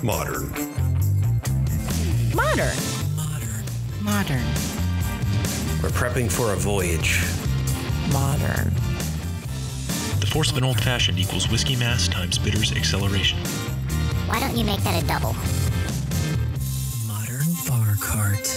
Modern. Modern. Modern. We're prepping for a voyage. Modern. The force of an old-fashioned equals whiskey mass times bitters acceleration. Why don't you make that a double? Modern Bar Cart.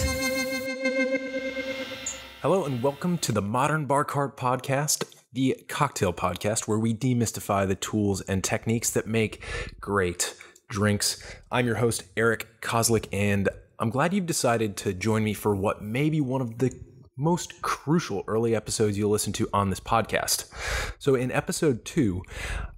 Hello and welcome to the Modern Bar Cart Podcast, the cocktail podcast where we demystify the tools and techniques that make great drinks. I'm your host, Eric Kozlik, and I'm glad you've decided to join me for what may be one of the most crucial early episodes you'll listen to on this podcast. So in episode 2,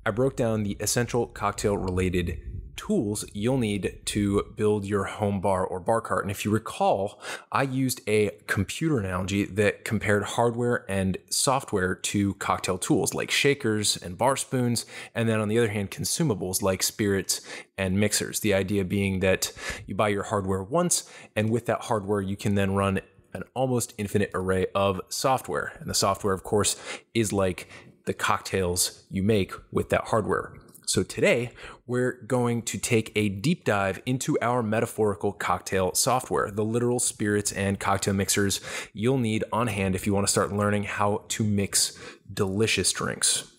I broke down the essential cocktail-related tools you'll need to build your home bar or bar cart. And if you recall, I used a computer analogy that compared hardware and software to cocktail tools like shakers and bar spoons, and then on the other hand, consumables like spirits and mixers. The idea being that you buy your hardware once, and with that hardware, you can then run an almost infinite array of software. And the software, of course, is like the cocktails you make with that hardware. So today, we're going to take a deep dive into our metaphorical cocktail software, the literal spirits and cocktail mixers you'll need on hand if you want to start learning how to mix delicious drinks.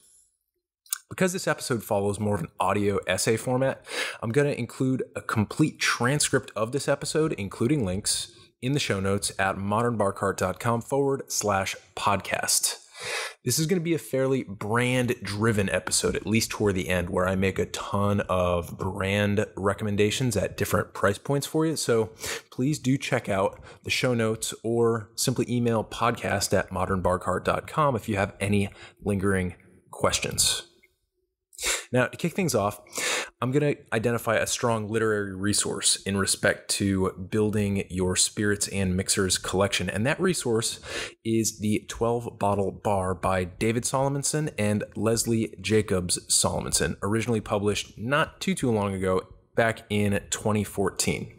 Because this episode follows more of an audio essay format, I'm going to include a complete transcript of this episode, including links, in the show notes at modernbarcart.com/podcast. This is going to be a fairly brand-driven episode, at least toward the end, where I make a ton of brand recommendations at different price points for you. So please do check out the show notes or simply email podcast@modernbarcart.com if you have any lingering questions. Now, to kick things off, I'm going to identify a strong literary resource in respect to building your spirits and mixers collection. And that resource is the 12-Bottle Bar by David Solomonson and Leslie Jacobs Solomonson, originally published not too long ago, back in 2014.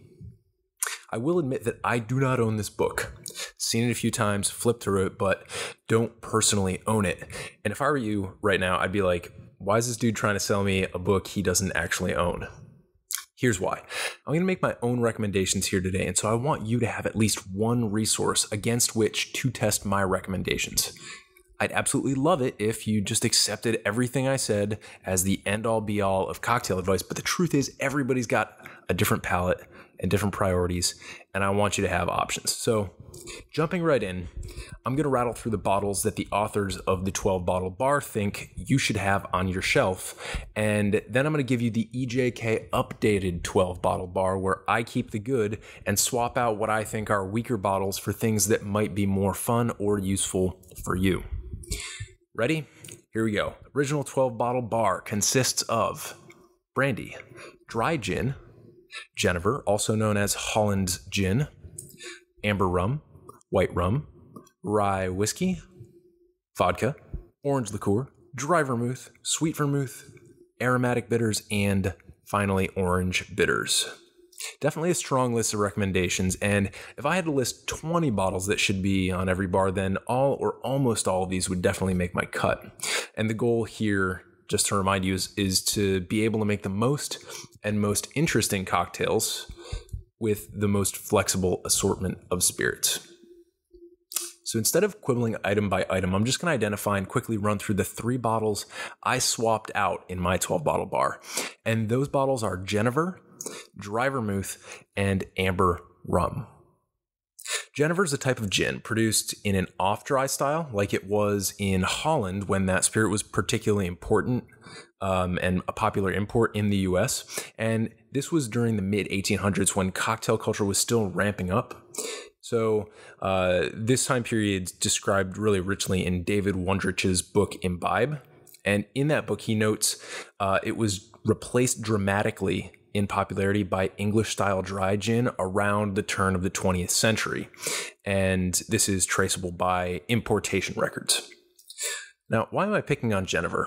I will admit that I do not own this book. Seen it a few times, flipped through it, but don't personally own it. And if I were you right now, I'd be like, why is this dude trying to sell me a book he doesn't actually own? Here's why. I'm going to make my own recommendations here today, and so I want you to have at least one resource against which to test my recommendations. I'd absolutely love it if you just accepted everything I said as the end-all be-all of cocktail advice, but the truth is everybody's got a different palate and different priorities, and I want you to have options. So jumping right in, I'm going to rattle through the bottles that the authors of the 12-Bottle Bar think you should have on your shelf, and then I'm going to give you the EJK updated 12-Bottle Bar where I keep the good and swap out what I think are weaker bottles for things that might be more fun or useful for you. Ready? Here we go. Original 12-Bottle Bar consists of brandy, dry gin, Genever, also known as Holland gin, amber rum, white rum, rye whiskey, vodka, orange liqueur, dry vermouth, sweet vermouth, aromatic bitters, and finally orange bitters. Definitely a strong list of recommendations, and if I had to list 20 bottles that should be on every bar, then all or almost all of these would definitely make my cut. And the goal here, just to remind you, is to be able to make the most and most interesting cocktails with the most flexible assortment of spirits. So instead of quibbling item by item, I'm just going to identify and quickly run through the 3 bottles I swapped out in my 12-bottle bar. And those bottles are Genever, dry vermouth, and amber rum. Genever is a type of gin produced in an off-dry style, like it was in Holland when that spirit was particularly important and a popular import in the US. And this was during the mid-1800s when cocktail culture was still ramping up. So this time period is described really richly in David Wondrich's book Imbibe. And in that book, he notes it was replaced dramatically in popularity by English-style dry gin around the turn of the 20th century. And this is traceable by importation records. Now, why am I picking on Genever?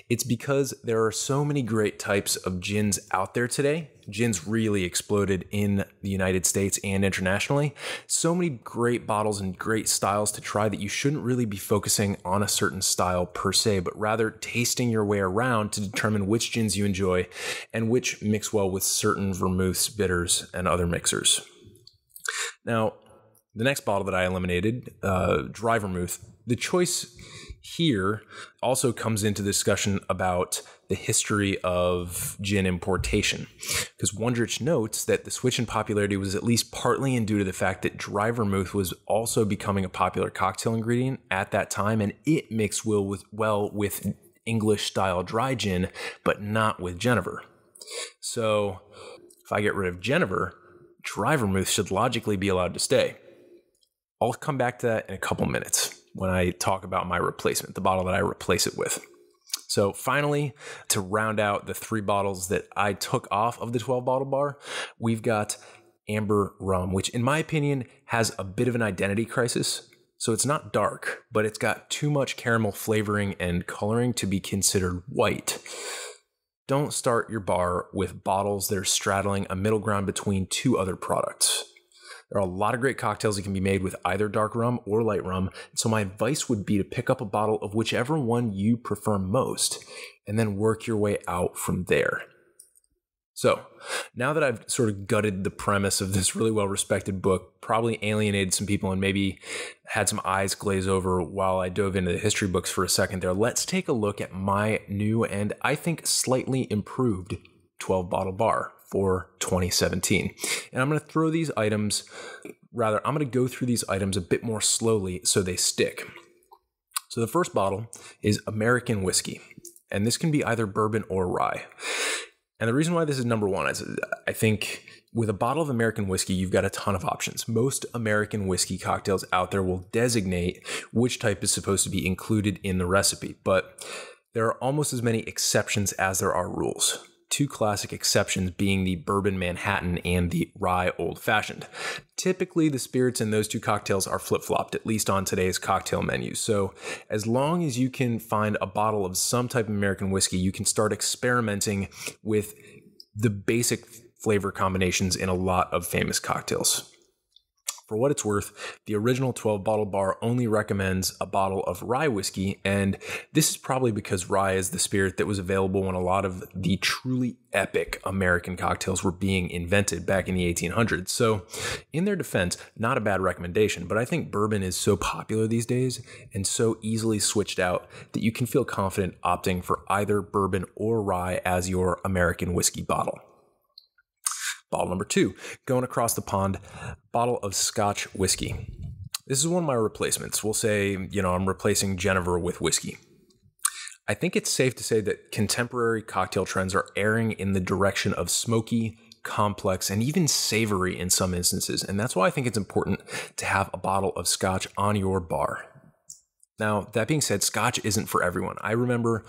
It's because there are so many great types of gins out there today. Gins really exploded in the United States and internationally. So many great bottles and great styles to try that you shouldn't really be focusing on a certain style per se, but rather tasting your way around to determine which gins you enjoy and which mix well with certain vermouths, bitters, and other mixers. Now, the next bottle that I eliminated, dry vermouth, the choice here also comes into discussion about the history of gin importation, because Wondrich notes that the switch in popularity was at least partly due to the fact that dry vermouth was also becoming a popular cocktail ingredient at that time, and it mixed well with English-style dry gin, but not with Genever. So if I get rid of Genever, dry vermouth should logically be allowed to stay. I'll come back to that in a couple minutes when I talk about my replacement, the bottle that I replace it with. So finally, to round out the 3 bottles that I took off of the 12 bottle bar, we've got amber rum, which in my opinion has a bit of an identity crisis. So it's not dark, but it's got too much caramel flavoring and coloring to be considered white. Don't start your bar with bottles that are straddling a middle ground between 2 other products. There are a lot of great cocktails that can be made with either dark rum or light rum, so my advice would be to pick up a bottle of whichever one you prefer most, and then work your way out from there. So, now that I've sort of gutted the premise of this really well-respected book, probably alienated some people and maybe had some eyes glaze over while I dove into the history books for a second there, let's take a look at my new and I think slightly improved 12 bottle bar for 2017. And I'm going to go through these items a bit more slowly so they stick. So the first bottle is American whiskey, and this can be either bourbon or rye. And the reason why this is number 1 is I think with a bottle of American whiskey, you've got a ton of options. Most American whiskey cocktails out there will designate which type is supposed to be included in the recipe, but there are almost as many exceptions as there are rules. 2 classic exceptions being the bourbon Manhattan and the rye old fashioned. Typically, the spirits in those 2 cocktails are flip-flopped, at least on today's cocktail menu. So as long as you can find a bottle of some type of American whiskey, you can start experimenting with the basic flavor combinations in a lot of famous cocktails. For what it's worth, the original 12 bottle bar only recommends a bottle of rye whiskey, and this is probably because rye is the spirit that was available when a lot of the truly epic American cocktails were being invented back in the 1800s. So in their defense, not a bad recommendation, but I think bourbon is so popular these days and so easily switched out that you can feel confident opting for either bourbon or rye as your American whiskey bottle. Bottle number 2, going across the pond, bottle of Scotch whiskey. This is one of my replacements. We'll say, I'm replacing Genever with whiskey. I think it's safe to say that contemporary cocktail trends are erring in the direction of smoky, complex, and even savory in some instances. And that's why I think it's important to have a bottle of Scotch on your bar. Now, that being said, Scotch isn't for everyone. I remember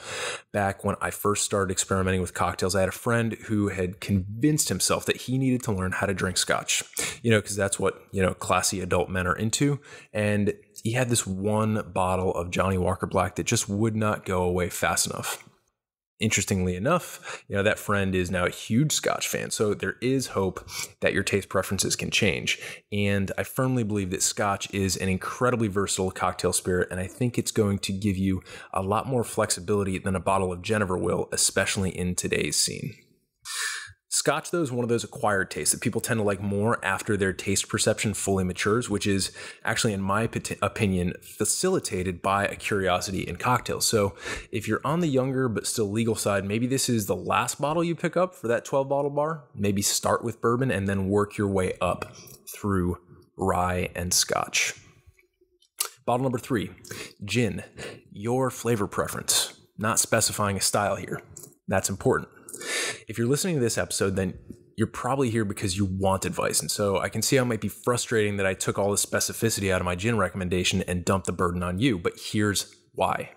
back when I first started experimenting with cocktails, I had a friend who had convinced himself that he needed to learn how to drink Scotch, because that's what, classy adult men are into. And he had this one bottle of Johnny Walker Black that just would not go away fast enough. Interestingly enough, that friend is now a huge Scotch fan. So there is hope that your taste preferences can change. And I firmly believe that Scotch is an incredibly versatile cocktail spirit. And I think it's going to give you a lot more flexibility than a bottle of Genever will, especially in today's scene. Scotch, though, is one of those acquired tastes that people tend to like more after their taste perception fully matures, which is actually, in my opinion, facilitated by a curiosity in cocktails. So if you're on the younger but still legal side, maybe this is the last bottle you pick up for that 12 bottle bar. Maybe start with bourbon and then work your way up through rye and Scotch. Bottle number 3, gin. Your flavor preference, not specifying a style here. That's important. If you're listening to this episode, then you're probably here because you want advice. And so I can see how it might be frustrating that I took all the specificity out of my gin recommendation and dumped the burden on you, but here's why.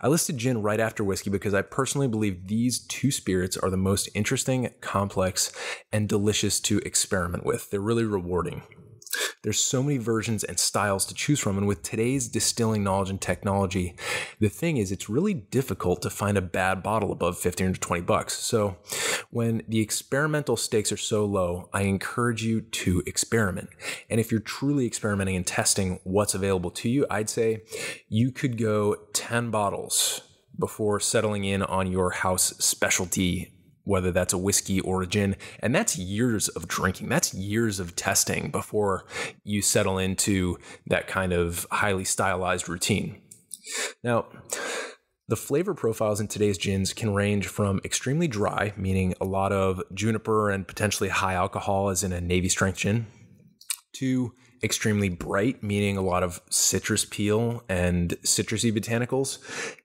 I listed gin right after whiskey because I personally believe these 2 spirits are the most interesting, complex, and delicious to experiment with. They're really rewarding. There's so many versions and styles to choose from, and with today's distilling knowledge and technology, the thing is it's really difficult to find a bad bottle above 15 to 20 bucks. So when the experimental stakes are so low, I encourage you to experiment. And if you're truly experimenting and testing what's available to you, I'd say you could go 10 bottles before settling in on your house specialty, whether that's a whiskey or a gin. And that's years of drinking. That's years of testing before you settle into that kind of highly stylized routine. Now, the flavor profiles in today's gins can range from extremely dry, meaning a lot of juniper and potentially high alcohol, as in a Navy strength gin, to extremely bright, meaning a lot of citrus peel and citrusy botanicals,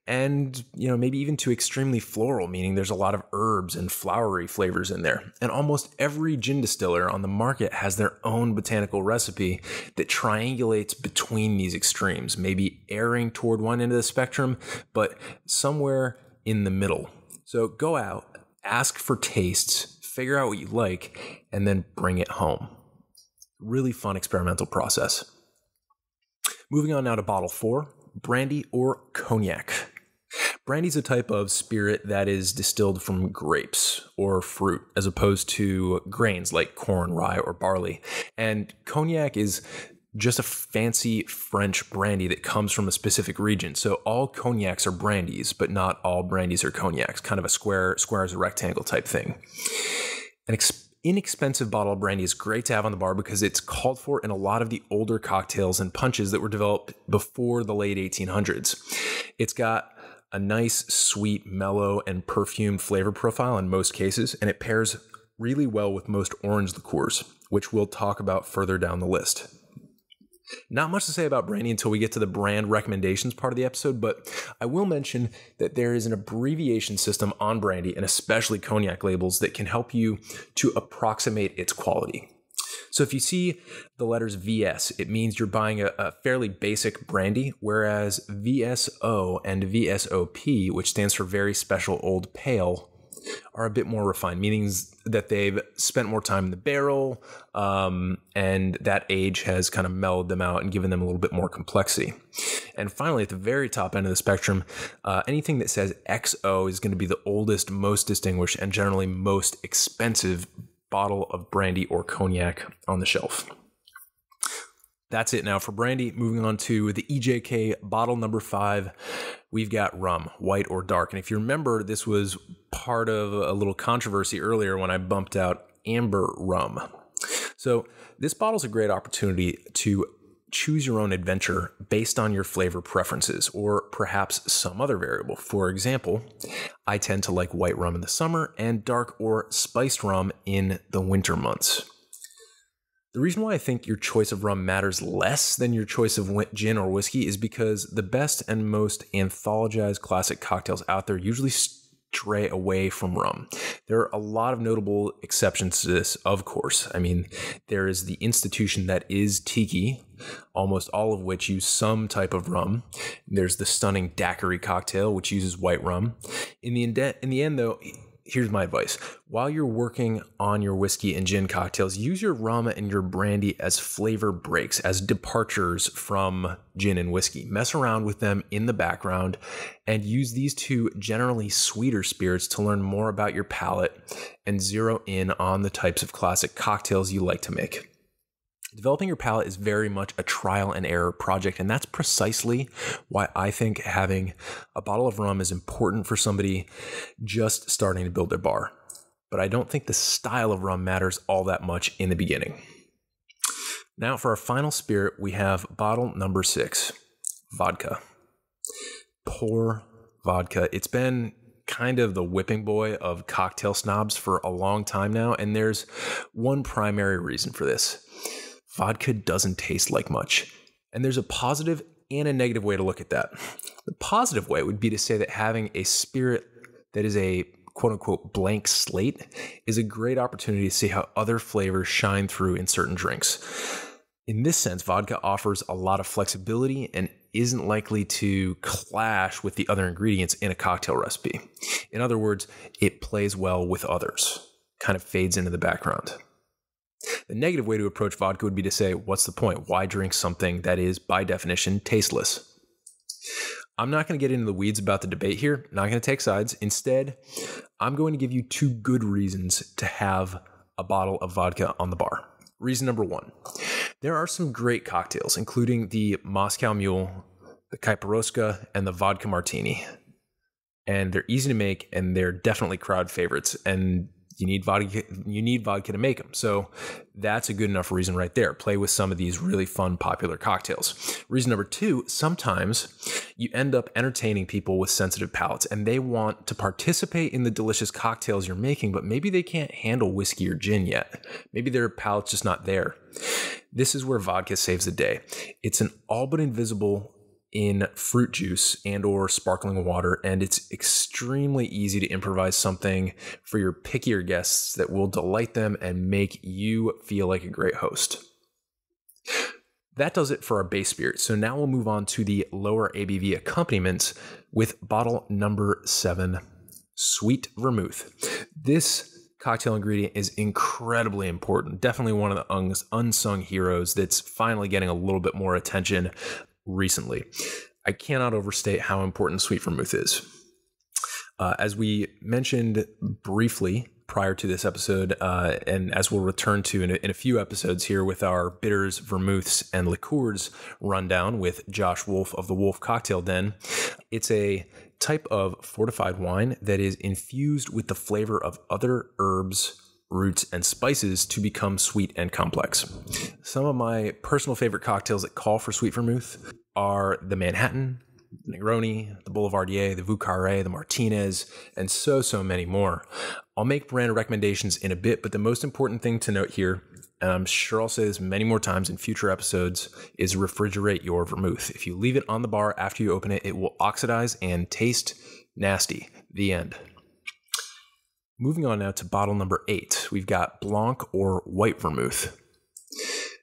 and maybe even to extremely floral, meaning there's a lot of herbs and flowery flavors in there. And almost every gin distiller on the market has their own botanical recipe that triangulates between these extremes, maybe erring toward one end of the spectrum, but somewhere in the middle. So go out, ask for tastes, figure out what you like, and then bring it home. Really fun experimental process. Moving on now to bottle 4, brandy or cognac. Brandy is a type of spirit that is distilled from grapes or fruit as opposed to grains like corn, rye, or barley. And cognac is just a fancy French brandy that comes from a specific region. So all cognacs are brandies, but not all brandies are cognacs, kind of a square as a rectangle type thing. An inexpensive bottle of brandy is great to have on the bar because it's called for in a lot of the older cocktails and punches that were developed before the late 1800s. It's got a nice, sweet, mellow, and perfumed flavor profile in most cases, and it pairs really well with most orange liqueurs, which we'll talk about further down the list. Not much to say about brandy until we get to the brand recommendations part of the episode, but I will mention that there is an abbreviation system on brandy and especially cognac labels that can help you to approximate its quality. So if you see the letters VS, it means you're buying a fairly basic brandy, whereas VSO and VSOP, which stands for Very Special Old Pale, are a bit more refined, meaning that they've spent more time in the barrel, and that age has kind of mellowed them out and given them a little bit more complexity. And finally, at the very top end of the spectrum, anything that says XO is going to be the oldest, most distinguished, and generally most expensive bottle of brandy or cognac on the shelf. That's it now for brandy. Moving on to the EJK bottle number 5, we've got rum, white or dark. And if you remember, this was part of a little controversy earlier when I bumped out amber rum. So this bottle is a great opportunity to choose your own adventure based on your flavor preferences or perhaps some other variable. For example, I tend to like white rum in the summer and dark or spiced rum in the winter months. The reason why I think your choice of rum matters less than your choice of gin or whiskey is because the best and most anthologized classic cocktails out there usually stray away from rum. There are a lot of notable exceptions to this, of course. I mean, there is the institution that is tiki, almost all of which use some type of rum. There's the stunning daiquiri cocktail, which uses white rum. In the end, though, here's my advice. While you're working on your whiskey and gin cocktails, use your rum and your brandy as flavor breaks, as departures from gin and whiskey. Mess around with them in the background and use these two generally sweeter spirits to learn more about your palate and zero in on the types of classic cocktails you like to make. Developing your palate is very much a trial and error project, and that's precisely why I think having a bottle of rum is important for somebody just starting to build their bar. But I don't think the style of rum matters all that much in the beginning. Now for our final spirit, we have bottle number 6, vodka. Poor vodka. It's been kind of the whipping boy of cocktail snobs for a long time now, and there's one primary reason for this. Vodka doesn't taste like much. And there's a positive and a negative way to look at that. The positive way would be to say that having a spirit that is a quote-unquote blank slate is a great opportunity to see how other flavors shine through in certain drinks. In this sense, vodka offers a lot of flexibility and isn't likely to clash with the other ingredients in a cocktail recipe. In other words, it plays well with others, kind of fades into the background. The negative way to approach vodka would be to say, what's the point? Why drink something that is, by definition, tasteless? I'm not going to get into the weeds about the debate here. Not going to take sides. Instead, I'm going to give you 2 good reasons to have a bottle of vodka on the bar. Reason number 1, there are some great cocktails, including the Moscow Mule, the Kaiparovska, and the Vodka Martini. And they're easy to make, and they're definitely crowd favorites. And you need vodka to make them. So that's a good enough reason right there. Play with some of these really fun, popular cocktails. Reason number 2, sometimes you end up entertaining people with sensitive palates, and they want to participate in the delicious cocktails you're making, but maybe they can't handle whiskey or gin yet. Maybe their palate's just not there. This is where vodka saves the day. It's an all but invisible in fruit juice and or sparkling water, and it's extremely easy to improvise something for your pickier guests that will delight them and make you feel like a great host. That does it for our base spirit. So now we'll move on to the lower ABV accompaniments with bottle number 7, Sweet Vermouth. This cocktail ingredient is incredibly important. Definitely one of the unsung heroes that's finally getting a little bit more attention recently. I cannot overstate how important sweet vermouth is. As we mentioned briefly prior to this episode, and as we'll return to in a few episodes here with our bitters, vermouths, and liqueurs rundown with Josh Wolf of the Wolf Cocktail Den, it's a type of fortified wine that is infused with the flavor of other herbs, roots, and spices to become sweet and complex. Some of my personal favorite cocktails that call for sweet vermouth are the Manhattan, the Negroni, the Boulevardier, the Vieux Carré, the Martinez, and so many more. I'll make brand recommendations in a bit, but the most important thing to note here, and I'm sure I'll say this many more times in future episodes, is refrigerate your vermouth. If you leave it on the bar after you open it, it will oxidize and taste nasty. The end. Moving on now to bottle number 8, we've got Blanc or white vermouth.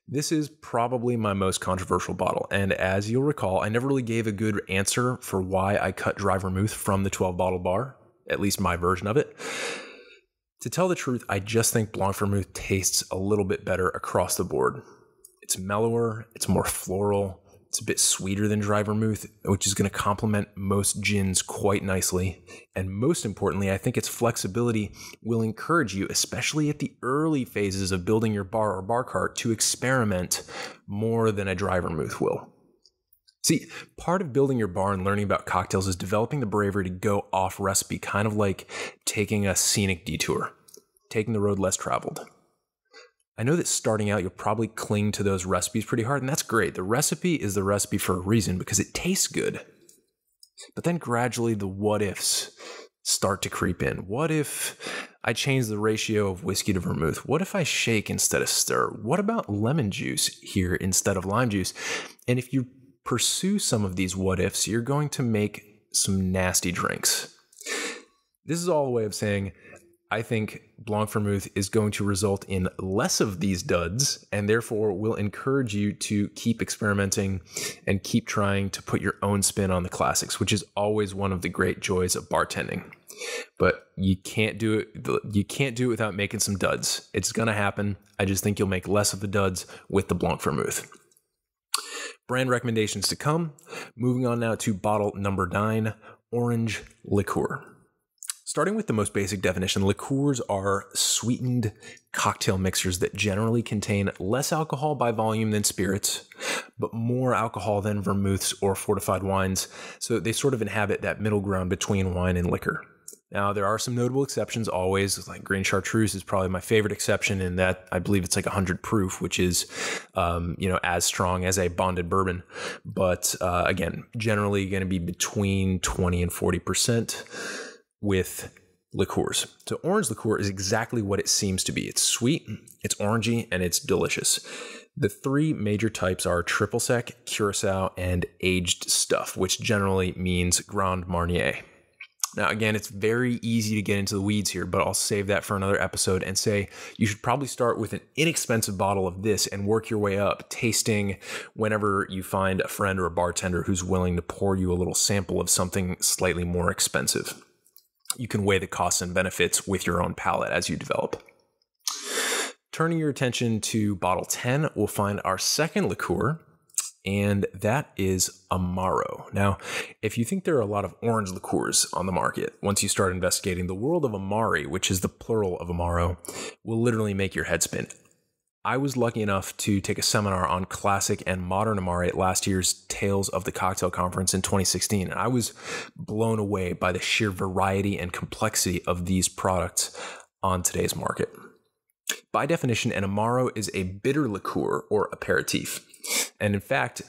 This is probably my most controversial bottle, and as you'll recall, I never really gave a good answer for why I cut dry vermouth from the 12-bottle bar, at least my version of it. To tell the truth, I just think Blanc vermouth tastes a little bit better across the board. It's mellower, it's more floral, it's a bit sweeter than dry vermouth, which is going to complement most gins quite nicely. And most importantly, I think its flexibility will encourage you, especially at the early phases of building your bar or bar cart, to experiment more than a dry vermouth will. See, part of building your bar and learning about cocktails is developing the bravery to go off recipe, kind of like taking a scenic detour, taking the road less traveled. I know that starting out, you'll probably cling to those recipes pretty hard, and that's great. The recipe is the recipe for a reason because it tastes good. But then gradually the what ifs start to creep in. What if I change the ratio of whiskey to vermouth? What if I shake instead of stir? What about lemon juice here instead of lime juice? And if you pursue some of these what ifs, you're going to make some nasty drinks. This is all a way of saying I think Blanc vermouth is going to result in less of these duds, and therefore will encourage you to keep experimenting and keep trying to put your own spin on the classics, which is always one of the great joys of bartending. But you can't do it. You can't do it without making some duds. It's going to happen. I just think you'll make less of the duds with the Blanc vermouth. Brand recommendations to come. Moving on now to bottle number 9, Orange Liqueur. Starting with the most basic definition, liqueurs are sweetened cocktail mixers that generally contain less alcohol by volume than spirits, but more alcohol than vermouths or fortified wines. So they sort of inhabit that middle ground between wine and liquor. Now, there are some notable exceptions always, like green chartreuse is probably my favorite exception in that I believe it's like 100 proof, which is, as strong as a bonded bourbon. But again, generally going to be between 20 and 40% with liqueurs. So orange liqueur is exactly what it seems to be. It's sweet, it's orangey, and it's delicious. The 3 major types are triple sec, curacao, and aged stuff, which generally means Grand Marnier. Now, again, it's very easy to get into the weeds here, but I'll save that for another episode and say you should probably start with an inexpensive bottle of this and work your way up, tasting whenever you find a friend or a bartender who's willing to pour you a little sample of something slightly more expensive. You can weigh the costs and benefits with your own palate as you develop. turning your attention to bottle 10, we'll find our second liqueur, and that is Amaro. Now, if you think there are a lot of orange liqueurs on the market, once you start investigating, the world of Amari, which is the plural of Amaro, will literally make your head spin. I was lucky enough to take a seminar on classic and modern Amari at last year's Tales of the Cocktail Conference in 2016, and I was blown away by the sheer variety and complexity of these products on today's market. By definition, an Amaro is a bitter liqueur or aperitif. And in fact,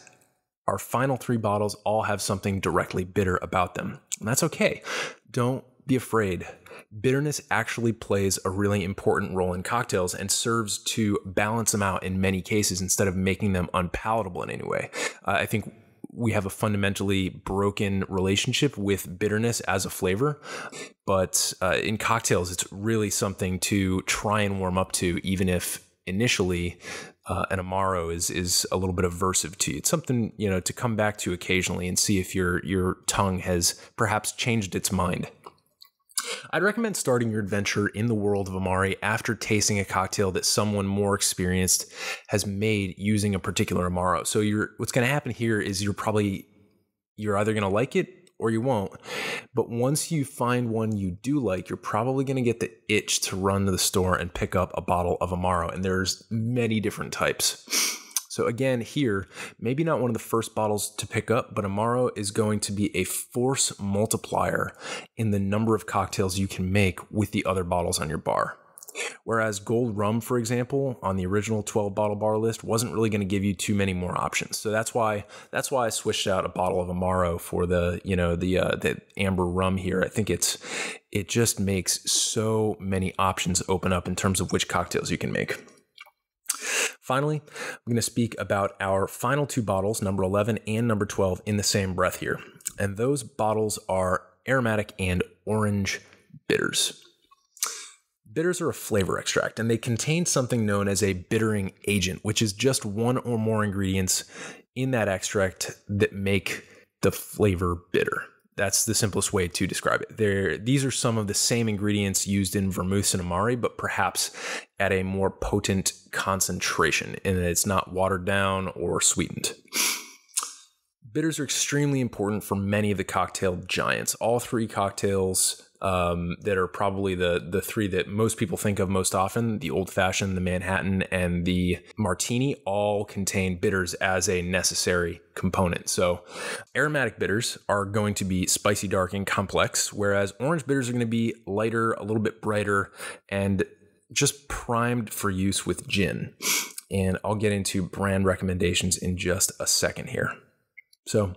our final 3 bottles all have something directly bitter about them. And that's okay. Don't be afraid. Bitterness actually plays a really important role in cocktails and serves to balance them out in many cases instead of making them unpalatable in any way. I think we have a fundamentally broken relationship with bitterness as a flavor, but in cocktails, it's really something to try and warm up to, even if initially an Amaro is a little bit aversive to you. It's something, to come back to occasionally and see if your tongue has perhaps changed its mind. I'd recommend starting your adventure in the world of Amari after tasting a cocktail that someone more experienced has made using a particular Amaro. So what's going to happen here is you're either going to like it or you won't. But once you find one you do like, you're probably going to get the itch to run to the store and pick up a bottle of Amaro. And there's many different types. So again, here, maybe not one of the first bottles to pick up, but Amaro is going to be a force multiplier in the number of cocktails you can make with the other bottles on your bar. Whereas Gold Rum, for example, on the original 12-bottle bar list, wasn't really going to give you too many more options. So that's why I switched out a bottle of Amaro for the amber rum here. I think it just makes so many options open up in terms of which cocktails you can make. Finally, I'm going to speak about our final 2 bottles, number 11 and number 12, in the same breath here. And those bottles are aromatic and orange bitters. Bitters are a flavor extract, and they contain something known as a bittering agent, which is just one or more ingredients in that extract that make the flavor bitter. That's the simplest way to describe it. These are some of the same ingredients used in Vermouth and Amari, but perhaps at a more potent concentration, in that it's not watered down or sweetened. Bitters are extremely important for many of the cocktail giants. All 3 cocktails that are probably the 3 that most people think of most often, the Old Fashioned, the Manhattan, and the Martini, all contain bitters as a necessary component. So aromatic bitters are going to be spicy, dark, and complex, whereas orange bitters are going to be lighter, a little bit brighter, and just primed for use with gin. And I'll get into brand recommendations in just a second here. So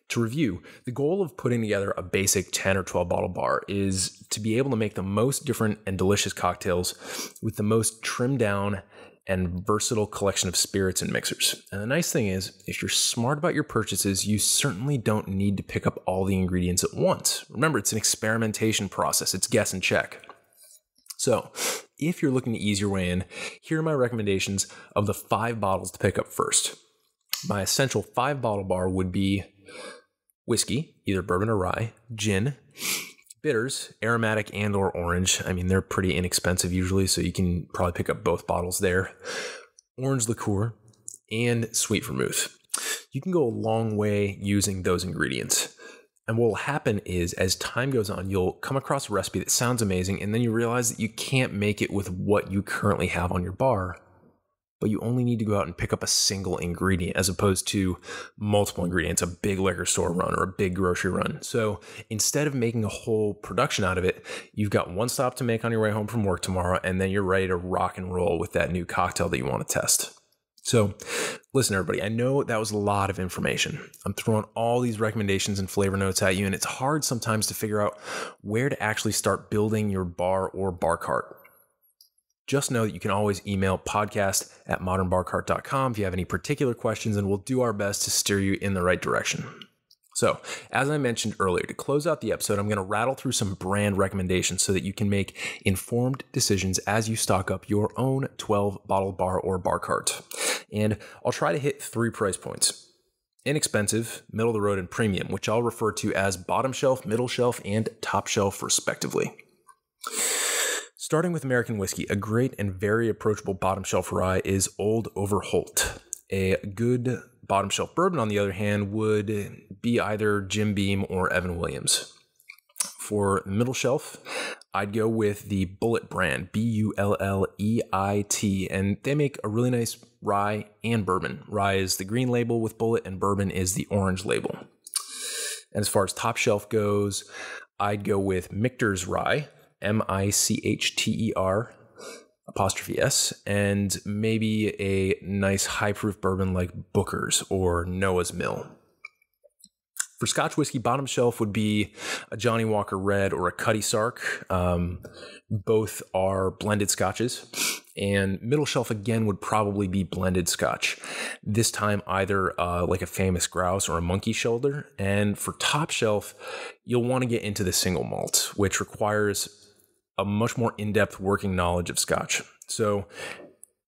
to review, the goal of putting together a basic 10 or 12 bottle bar is to be able to make the most different and delicious cocktails with the most trimmed down and versatile collection of spirits and mixers. And the nice thing is, if you're smart about your purchases, you certainly don't need to pick up all the ingredients at once. Remember, it's an experimentation process. It's guess and check. So if you're looking to ease your way in, here are my recommendations of the 5 bottles to pick up first. My essential 5-bottle bar would be whiskey, either bourbon or rye, gin, bitters, aromatic and or orange. I mean, they're pretty inexpensive usually, so you can probably pick up both bottles there. Orange liqueur and sweet vermouth. You can go a long way using those ingredients. And what will happen is, as time goes on, you'll come across a recipe that sounds amazing, and then you realize that you can't make it with what you currently have on your bar. But you only need to go out and pick up a single ingredient as opposed to multiple ingredients, a big liquor store run or a big grocery run. So instead of making a whole production out of it, you've got one stop to make on your way home from work tomorrow, and then you're ready to rock and roll with that new cocktail that you want to test. So listen, everybody, I know that was a lot of information. I'm throwing all these recommendations and flavor notes at you, and it's hard sometimes to figure out where to actually start building your bar or bar cart. Just know that you can always email podcast@modernbarcart.com if you have any particular questions, and we'll do our best to steer you in the right direction. So, as I mentioned earlier, to close out the episode, I'm going to rattle through some brand recommendations so that you can make informed decisions as you stock up your own 12-bottle bar or bar cart. And I'll try to hit 3 price points: inexpensive, middle of the road, and premium, which I'll refer to as bottom shelf, middle shelf, and top shelf respectively. Starting with American whiskey, a great and very approachable bottom shelf rye is Old Overholt. A good bottom shelf bourbon, on the other hand, would be either Jim Beam or Evan Williams. For middle shelf, I'd go with the Bulleit brand, Bulleit, and they make a really nice rye and bourbon. Rye is the green label with Bulleit, and bourbon is the orange label. And as far as top shelf goes, I'd go with Michter's Rye, Michter ''S, and maybe a nice high proof bourbon like Booker's or Noah's Mill. For Scotch whiskey, bottom shelf would be a Johnny Walker Red or a Cutty Sark. Both are blended Scotches. And middle shelf, again, would probably be blended Scotch. This time, either like a Famous Grouse or a Monkey Shoulder. And for top shelf, you'll want to get into the single malt, which requires a much more in-depth working knowledge of Scotch. So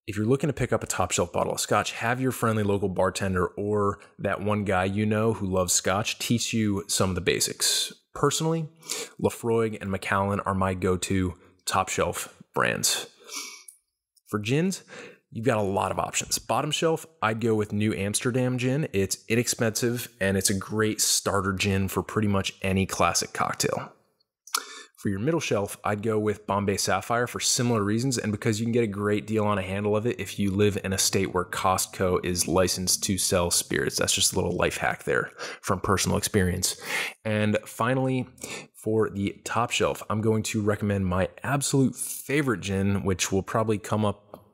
if you're looking to pick up a top shelf bottle of Scotch, have your friendly local bartender or that one guy you know who loves Scotch teach you some of the basics. Personally, Laphroaig and Macallan are my go-to top shelf brands. For gins, you've got a lot of options. Bottom shelf, I'd go with New Amsterdam gin. It's inexpensive and it's a great starter gin for pretty much any classic cocktail. For your middle shelf, I'd go with Bombay Sapphire for similar reasons and because you can get a great deal on a handle of it if you live in a state where Costco is licensed to sell spirits. That's just a little life hack there from personal experience. And finally, for the top shelf, I'm going to recommend my absolute favorite gin, which will probably come up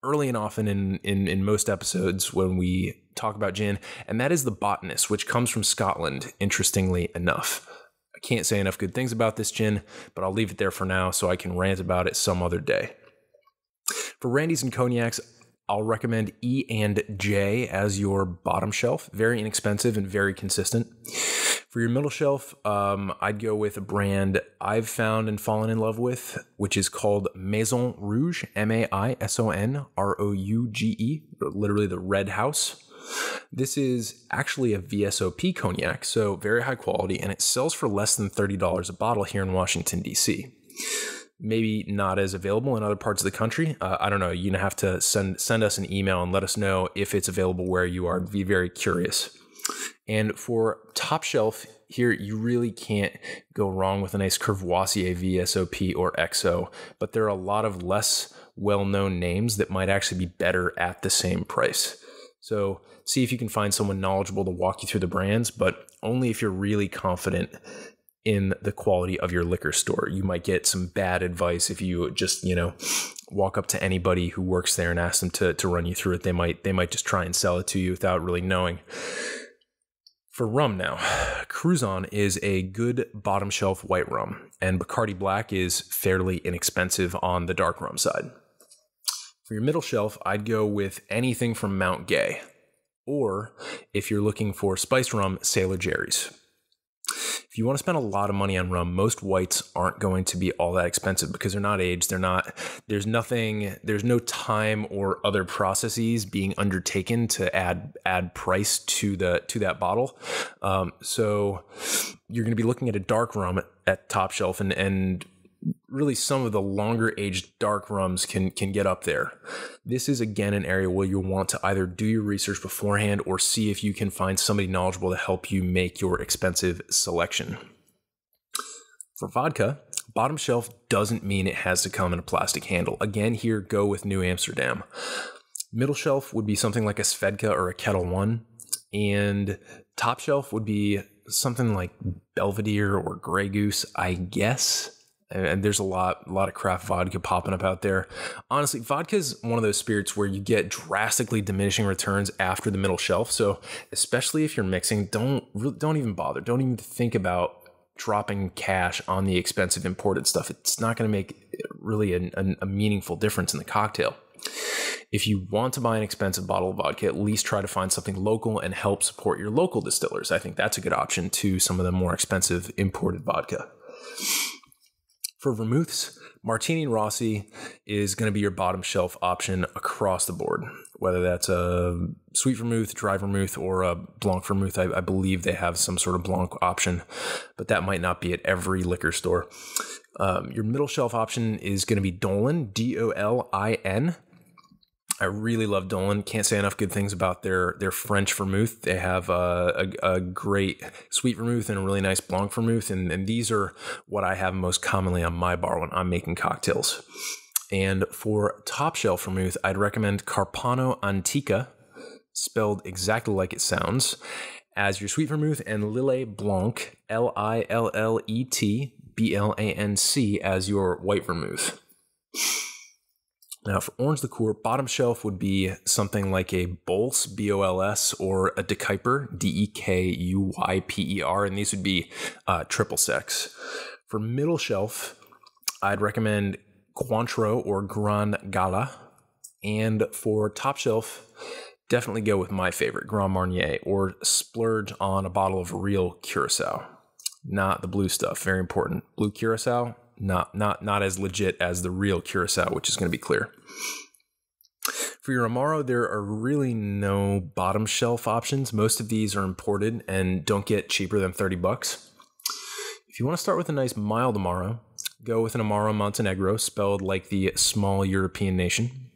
early and often in most episodes when we talk about gin, and that is the Botanist, which comes from Scotland, interestingly enough. I can't say enough good things about this gin, but I'll leave it there for now so I can rant about it some other day. For brandies and cognacs, I'll recommend E&J as your bottom shelf. Very inexpensive and very consistent. For your middle shelf, I'd go with a brand I've found and fallen in love with, which is called Maison Rouge, Maisonrouge, literally the Red House. This is actually a VSOP cognac, so very high quality, and it sells for less than $30 a bottle here in Washington, D.C. Maybe not as available in other parts of the country. I don't know. You're going to have to send us an email and let us know if it's available where you are. I'd be very curious. And for top shelf here, you really can't go wrong with a nice Courvoisier VSOP or XO, but there are a lot of less well-known names that might actually be better at the same price. So see if you can find someone knowledgeable to walk you through the brands, but only if you're really confident in the quality of your liquor store. You might get some bad advice if you just, walk up to anybody who works there and ask them to run you through it. They might just try and sell it to you without really knowing. For rum now, Cruzon is a good bottom shelf white rum, and Bacardi Black is fairly inexpensive on the dark rum side. For your middle shelf, I'd go with anything from Mount Gay, or if you're looking for spiced rum, Sailor Jerry's. If you want to spend a lot of money on rum, most whites aren't going to be all that expensive because they're not aged. There's no time or other processes being undertaken to add price to that bottle. So you're going to be looking at a dark rum at top shelf, and really some of the longer aged dark rums can get up there. This is again an area where you'll want to either do your research beforehand or see if you can find somebody knowledgeable to help you make your expensive selection. For vodka, bottom shelf doesn't mean it has to come in a plastic handle. Again, here, go with New Amsterdam. Middle shelf would be something like a Svedka or a Kettle One, and top shelf would be something like Belvedere or Grey Goose, I guess. And there's a lot of craft vodka popping up out there. Honestly, vodka is one of those spirits where you get drastically diminishing returns after the middle shelf. So especially if you're mixing, don't even bother. Don't even think about dropping cash on the expensive imported stuff. It's not going to make really a meaningful difference in the cocktail. If you want to buy an expensive bottle of vodka, at least try to find something local and help support your local distillers. I think that's a good option to some of the more expensive imported vodka. For vermouths, Martini and Rossi is going to be your bottom shelf option across the board, whether that's a sweet vermouth, dry vermouth, or a blanc vermouth. I believe they have some sort of blanc option, but that might not be at every liquor store. Your middle shelf option is going to be Dolin, Dolin. I really love Dolin. Can't say enough good things about their French vermouth. They have a great sweet vermouth and a really nice blanc vermouth. And these are what I have most commonly on my bar when I'm making cocktails. And for top shelf vermouth, I'd recommend Carpano Antica, spelled exactly like it sounds, as your sweet vermouth, and Lillet Blanc, Lillet Blanc, as your white vermouth. Now, for orange liqueur, bottom shelf would be something like a Bols, Bols, or a De Kuyper, Dekuyper, and these would be triple sec. For middle shelf, I'd recommend Cointreau or Grand Gala, and for top shelf, definitely go with my favorite, Grand Marnier, or splurge on a bottle of real Curacao, not the blue stuff. Very important. Blue Curacao, not as legit as the real Curacao, which is going to be clear. For your Amaro, there are really no bottom shelf options. Most of these are imported and don't get cheaper than $30. If you want to start with a nice mild Amaro, go with an Amaro Montenegro, spelled like the small European nation,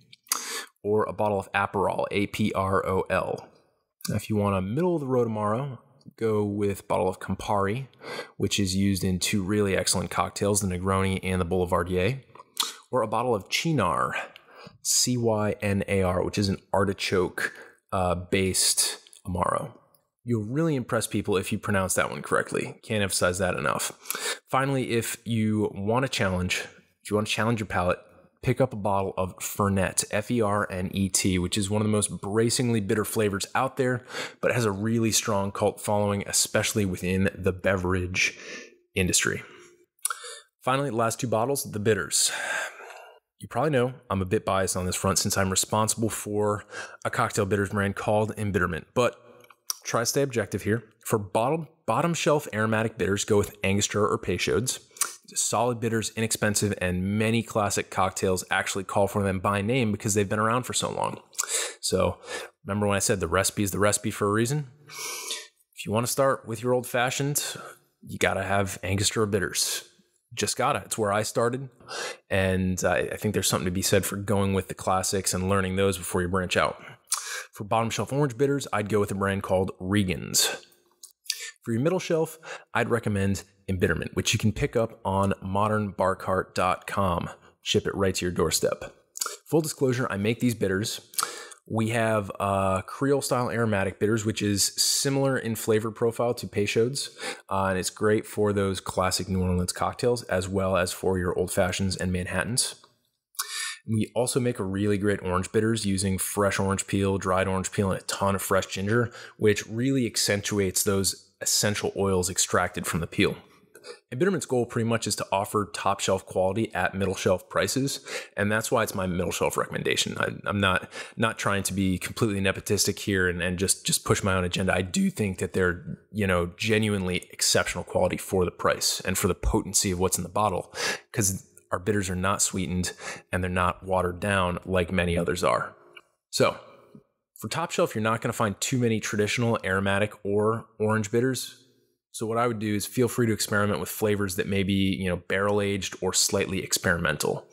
or a bottle of Aperol, Aprol. Now, if you want a middle-of-the-road Amaro, go with a bottle of Campari, which is used in two really excellent cocktails, the Negroni and the Boulevardier, or a bottle of Cynar, Cynar, which is an artichoke-based Amaro. You'll really impress people if you pronounce that one correctly. Can't emphasize that enough. Finally, if you want to challenge your palate, pick up a bottle of Fernet, Fernet, which is one of the most bracingly bitter flavors out there, but has a really strong cult following, especially within the beverage industry. Finally, the last two bottles, the bitters. You probably know I'm a bit biased on this front since I'm responsible for a cocktail bitters brand called Embitterment, but try to stay objective here. For bottom shelf aromatic bitters, go with Angostura or Peychaud's. Solid bitters, inexpensive, and many classic cocktails actually call for them by name because they've been around for so long. So remember when I said the recipe is the recipe for a reason? If you want to start with your old-fashioned, you got to have Angostura bitters. Just gotta. It's where I started. And I think there's something to be said for going with the classics and learning those before you branch out. For bottom shelf orange bitters, I'd go with a brand called Regan's. For your middle shelf, I'd recommend Embitterment, which you can pick up on modernbarcart.com. Ship it right to your doorstep. Full disclosure, I make these bitters. We have Creole-style aromatic bitters, which is similar in flavor profile to Peychaud's, and it's great for those classic New Orleans cocktails, as well as for your old fashions and Manhattans. We also make a really great orange bitters using fresh orange peel, dried orange peel, and a ton of fresh ginger, which really accentuates those essential oils extracted from the peel. Embitterment's goal pretty much is to offer top shelf quality at middle shelf prices, and that's why it's my middle shelf recommendation. I'm not trying to be completely nepotistic here and just push my own agenda. I do think that they're genuinely exceptional quality for the price and for the potency of what's in the bottle, because our bitters are not sweetened and they're not watered down like many others are. So for top shelf, you're not going to find too many traditional aromatic or orange bitters. So what I would do is feel free to experiment with flavors that may be, barrel aged or slightly experimental.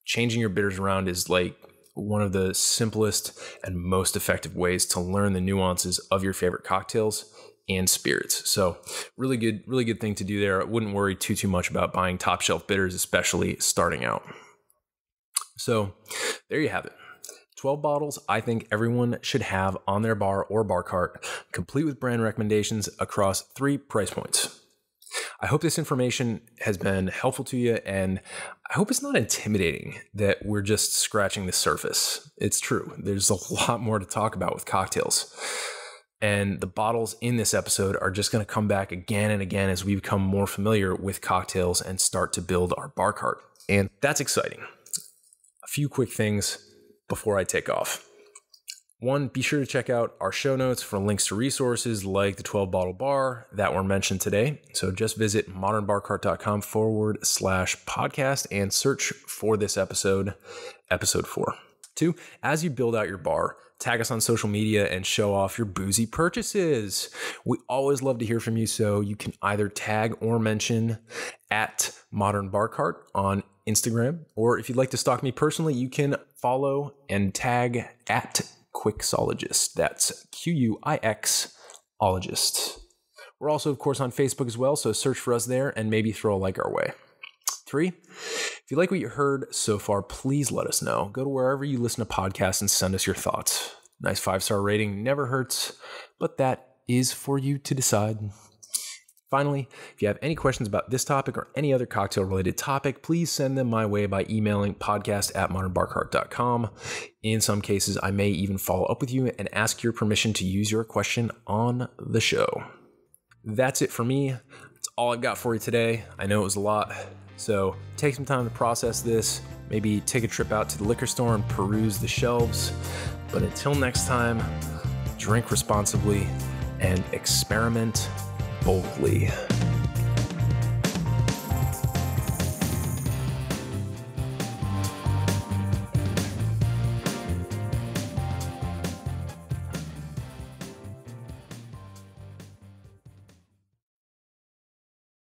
Changing your bitters around is like one of the simplest and most effective ways to learn the nuances of your favorite cocktails and spirits. So really good thing to do there. I wouldn't worry too much about buying top shelf bitters, especially starting out. So there you have it. 12 bottles I think everyone should have on their bar or bar cart, complete with brand recommendations across 3 price points. I hope this information has been helpful to you, and I hope it's not intimidating that we're just scratching the surface. It's true. There's a lot more to talk about with cocktails. And the bottles in this episode are just going to come back again and again as we become more familiar with cocktails and start to build our bar cart. And that's exciting. A few quick things before I take off. One, be sure to check out our show notes for links to resources like the 12-bottle bar that were mentioned today. So just visit modernbarcart.com/podcast and search for this episode 4. 2, as you build out your bar, tag us on social media and show off your boozy purchases. We always love to hear from you, so you can either tag or mention at Modern Bar Cart on Instagram, or if you'd like to stalk me personally, you can follow and tag at Quixologist. That's QUIX-ologist. We're also, of course, on Facebook as well, so search for us there and maybe throw a like our way. 3, if you like what you heard so far, please let us know. Go to wherever you listen to podcasts and send us your thoughts. Nice 5-star rating never hurts, but that is for you to decide. Finally, if you have any questions about this topic or any other cocktail-related topic, please send them my way by emailing podcast@modernbarcart.com. In some cases, I may even follow up with you and ask your permission to use your question on the show. That's it for me. That's all I've got for you today. I know it was a lot, so take some time to process this. Maybe take a trip out to the liquor store and peruse the shelves. But until next time, drink responsibly and experiment boldly.